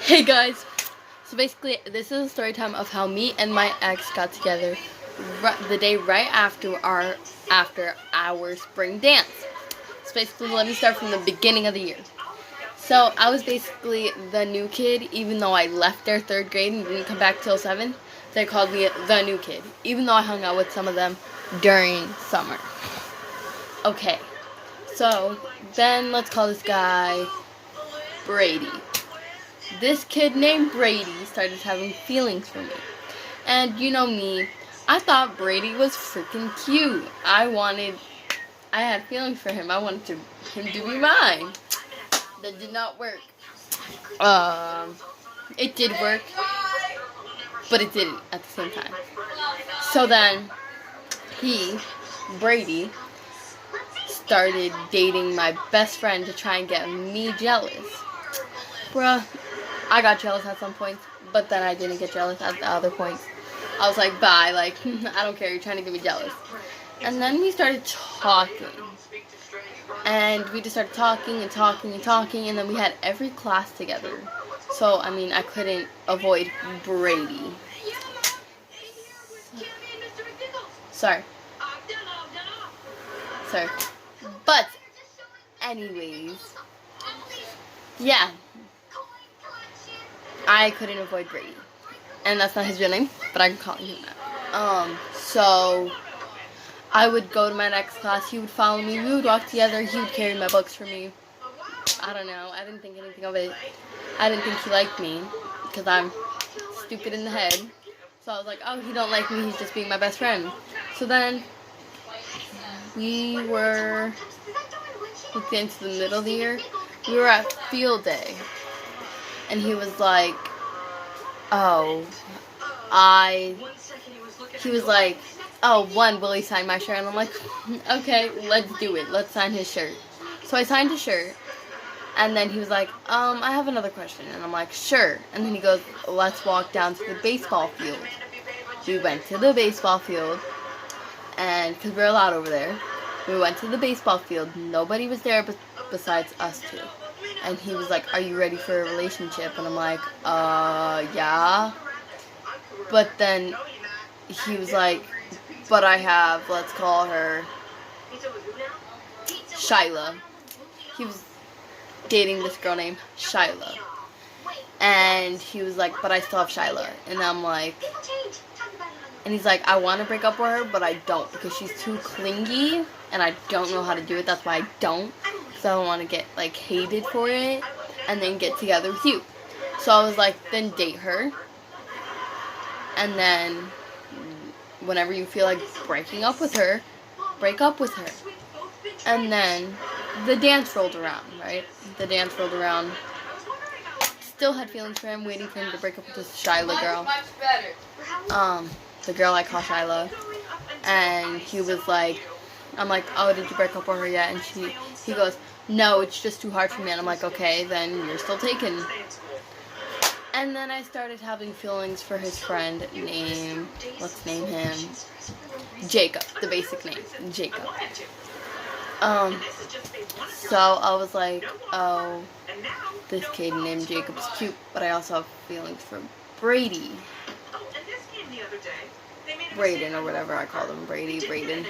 Hey guys, so basically this is a story time of how me and my ex got together the day right after our spring dance. So basically let me start from the beginning of the year. So I was basically the new kid, even though I left their 3rd grade and didn't come back till 7th. They called me the new kid, even though I hung out with some of them during summer. Okay, so then let's call this guy Brady. This kid named Brady started having feelings for me. And you know me, I thought Brady was freaking cute. I had feelings for him. I wanted him to be mine. That did not work. It did work, but it didn't at the same time. So then, Brady, started dating my best friend to try and get me jealous. Bruh, I got jealous at some points, but then I didn't get jealous at the other points. I was like, bye, like, I don't care, you're trying to get me jealous. And then we started talking. And we just started talking, and then we had every class together. So, I mean, I couldn't avoid Brady. Sorry. But, anyways, yeah. I couldn't avoid Brady. And that's not his real name, but I'm calling him that. So I would go to my next class, he would follow me, we would walk together, he would carry my books for me. I don't know, I didn't think anything of it. I didn't think he liked me, because I'm stupid in the head. So I was like, oh, he don't like me, he's just being my best friend. So then, we were, into the middle of the year, we were at field day. And he was like, will he sign my shirt? And I'm like, okay, let's do it. Let's sign his shirt. So I signed his shirt. And then he was like, I have another question. And I'm like, sure. And then he goes, let's walk down to the baseball field. We went to the baseball field. And, because we're allowed over there, we went to the baseball field. Nobody was there besides us two. And he was like, are you ready for a relationship? And I'm like, yeah. But then he was like, but I have, let's call her Shyla. He was dating this girl named Shyla. And he was like, but I still have Shyla. And I'm like, and he's like, I want to break up with her, but I don't because she's too clingy. And I don't know how to do it. That's why I don't. Because I don't want to get, like, hated for it. And then get together with you. So I was like, then date her. And then, whenever you feel like breaking up with her, break up with her. And then, the dance rolled around, right? The dance rolled around. Still had feelings for him, waiting for him to break up with this Shyla girl. The girl I call Shyla. And he was like, I'm like, oh, did you break up with her yet? And he goes, no, it's just too hard for me. And I'm like, okay, then you're still taken. And then I started having feelings for his friend named, let's name him Jacob, the basic name, Jacob. So I was like, oh, this kid named Jacob's cute, but I also have feelings for Brady. Braden, or whatever I call him, Braden.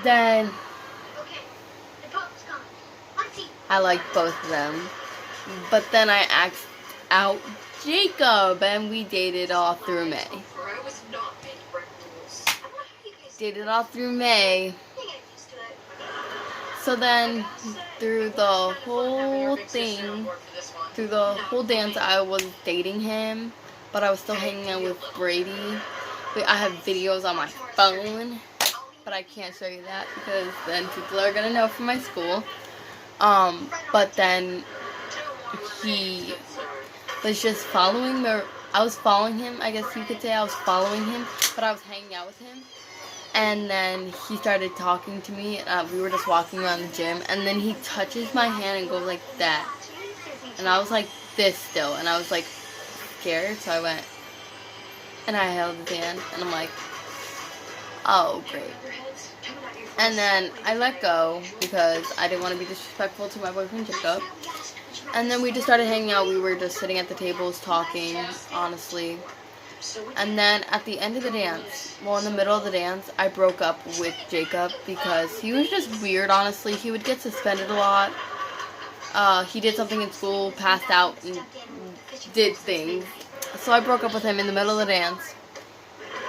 Then I liked both of them, but then I asked out Jacob, and we dated all through May. So then, through the whole dance, I was dating him, but I was still hanging out with Brady. I have videos on my phone, but I can't show you that because then people are gonna know from my school. But then he was just I was following him, I guess you could say I was following him, but I was hanging out with him. And then he started talking to me, we were just walking around the gym, and then he touches my hand and goes like that. And I was like this still, and I was like scared, so I went, and I held his hand, and I'm like, oh, great. And then I let go because I didn't want to be disrespectful to my boyfriend Jacob. And then we just started hanging out. We were just sitting at the tables talking, honestly. And then at the end of the dance, well, in the middle of the dance, I broke up with Jacob because he was just weird, honestly. He would get suspended a lot. He did something in school, passed out, and did things. So I broke up with him in the middle of the dance.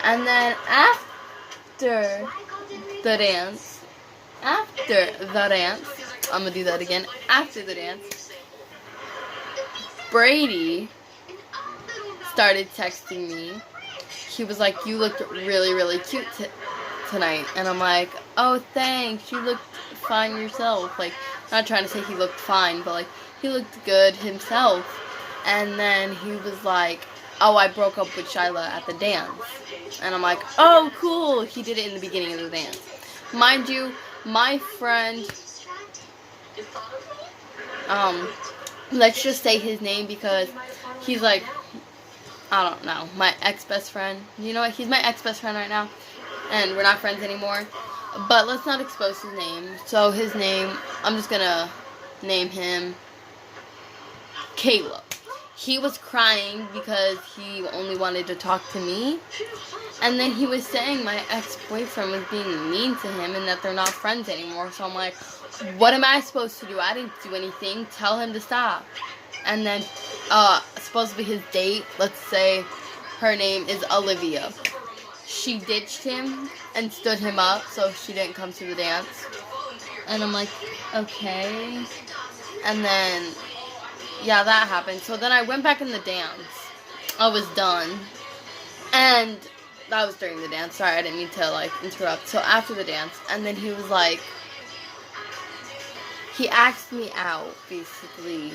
And then after the dance, I'm gonna do that again. After the dance, Brady started texting me. He was like, "You looked really, really cute tonight." And I'm like, "Oh, thanks. You looked fine yourself." Like, not trying to say he looked fine, but like, he looked good himself. And then he was like, "Oh, I broke up with Shyla at the dance." And I'm like, "Oh, cool." He did it in the beginning of the dance. Mind you, my friend, let's just say his name because he's like, I don't know, my ex-best friend. You know what? He's my ex-best friend right now, and we're not friends anymore. But let's not expose his name. So his name, I'm just gonna name him Caleb. He was crying because he only wanted to talk to me. And then he was saying my ex-boyfriend was being mean to him and that they're not friends anymore. So I'm like, what am I supposed to do? I didn't do anything. Tell him to stop. And then, supposedly his date, let's say her name is Olivia. She ditched him and stood him up so she didn't come to the dance. And I'm like, okay. And then, yeah, that happened. So then I went back in the dance. I was done. And that was during the dance. Sorry, I didn't mean to, like, interrupt. So after the dance, and then he was like, he asked me out, basically.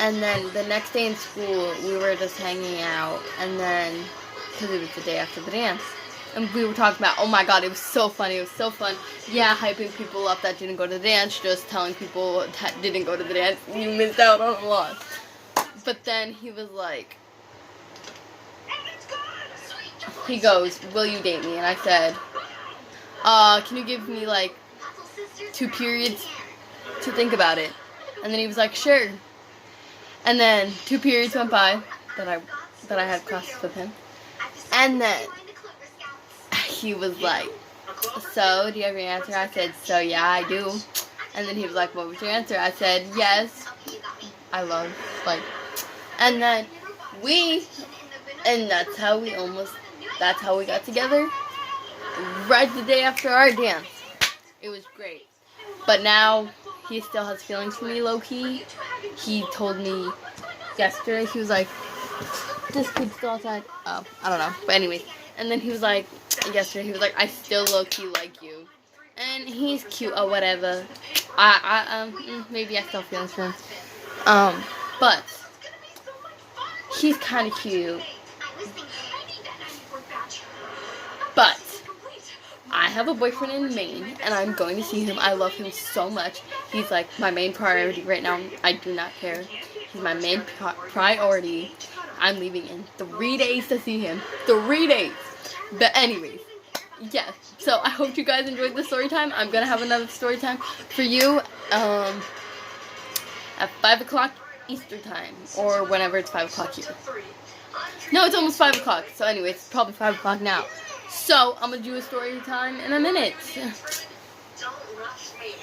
And then the next day in school, we were just hanging out. And then, because it was the day after the dance. And we were talking about, oh my god, it was so funny. It was so fun. Yeah, hyping people up that didn't go to the dance. Just telling people that didn't go to the dance. You missed out on a lot. But then he was like, he goes, will you date me? And I said, can you give me like 2 periods to think about it? And then he was like, sure. And then 2 periods went by that I had classes with him. And then he was like, so do you have your answer? I said, so yeah, I do. And then he was like, what was your answer? I said, yes. I love, like, and then and that's how we got together. Right the day after our dance. It was great. But now, he still has feelings for me, low-key. He told me yesterday, he was like, this kid's still outside. Oh, I don't know. But anyway. And then he was like, yesterday, he was like, I still low-key like you. And he's cute or whatever. Maybe I still have feelings for him. But he's kind of cute. But I have a boyfriend in Maine, and I'm going to see him. I love him so much. He's like my main priority right now. I do not care. He's my main priority. I'm leaving in 3 days to see him. 3 days. But anyways, yeah. So I hope you guys enjoyed the story time. I'm gonna have another story time for you at 5 o'clock Eastern time, or whenever it's 5 o'clock here. No, it's almost 5 o'clock. So anyway, it's probably 5 o'clock now. So I'm gonna do a story time in a minute. Don't rush me.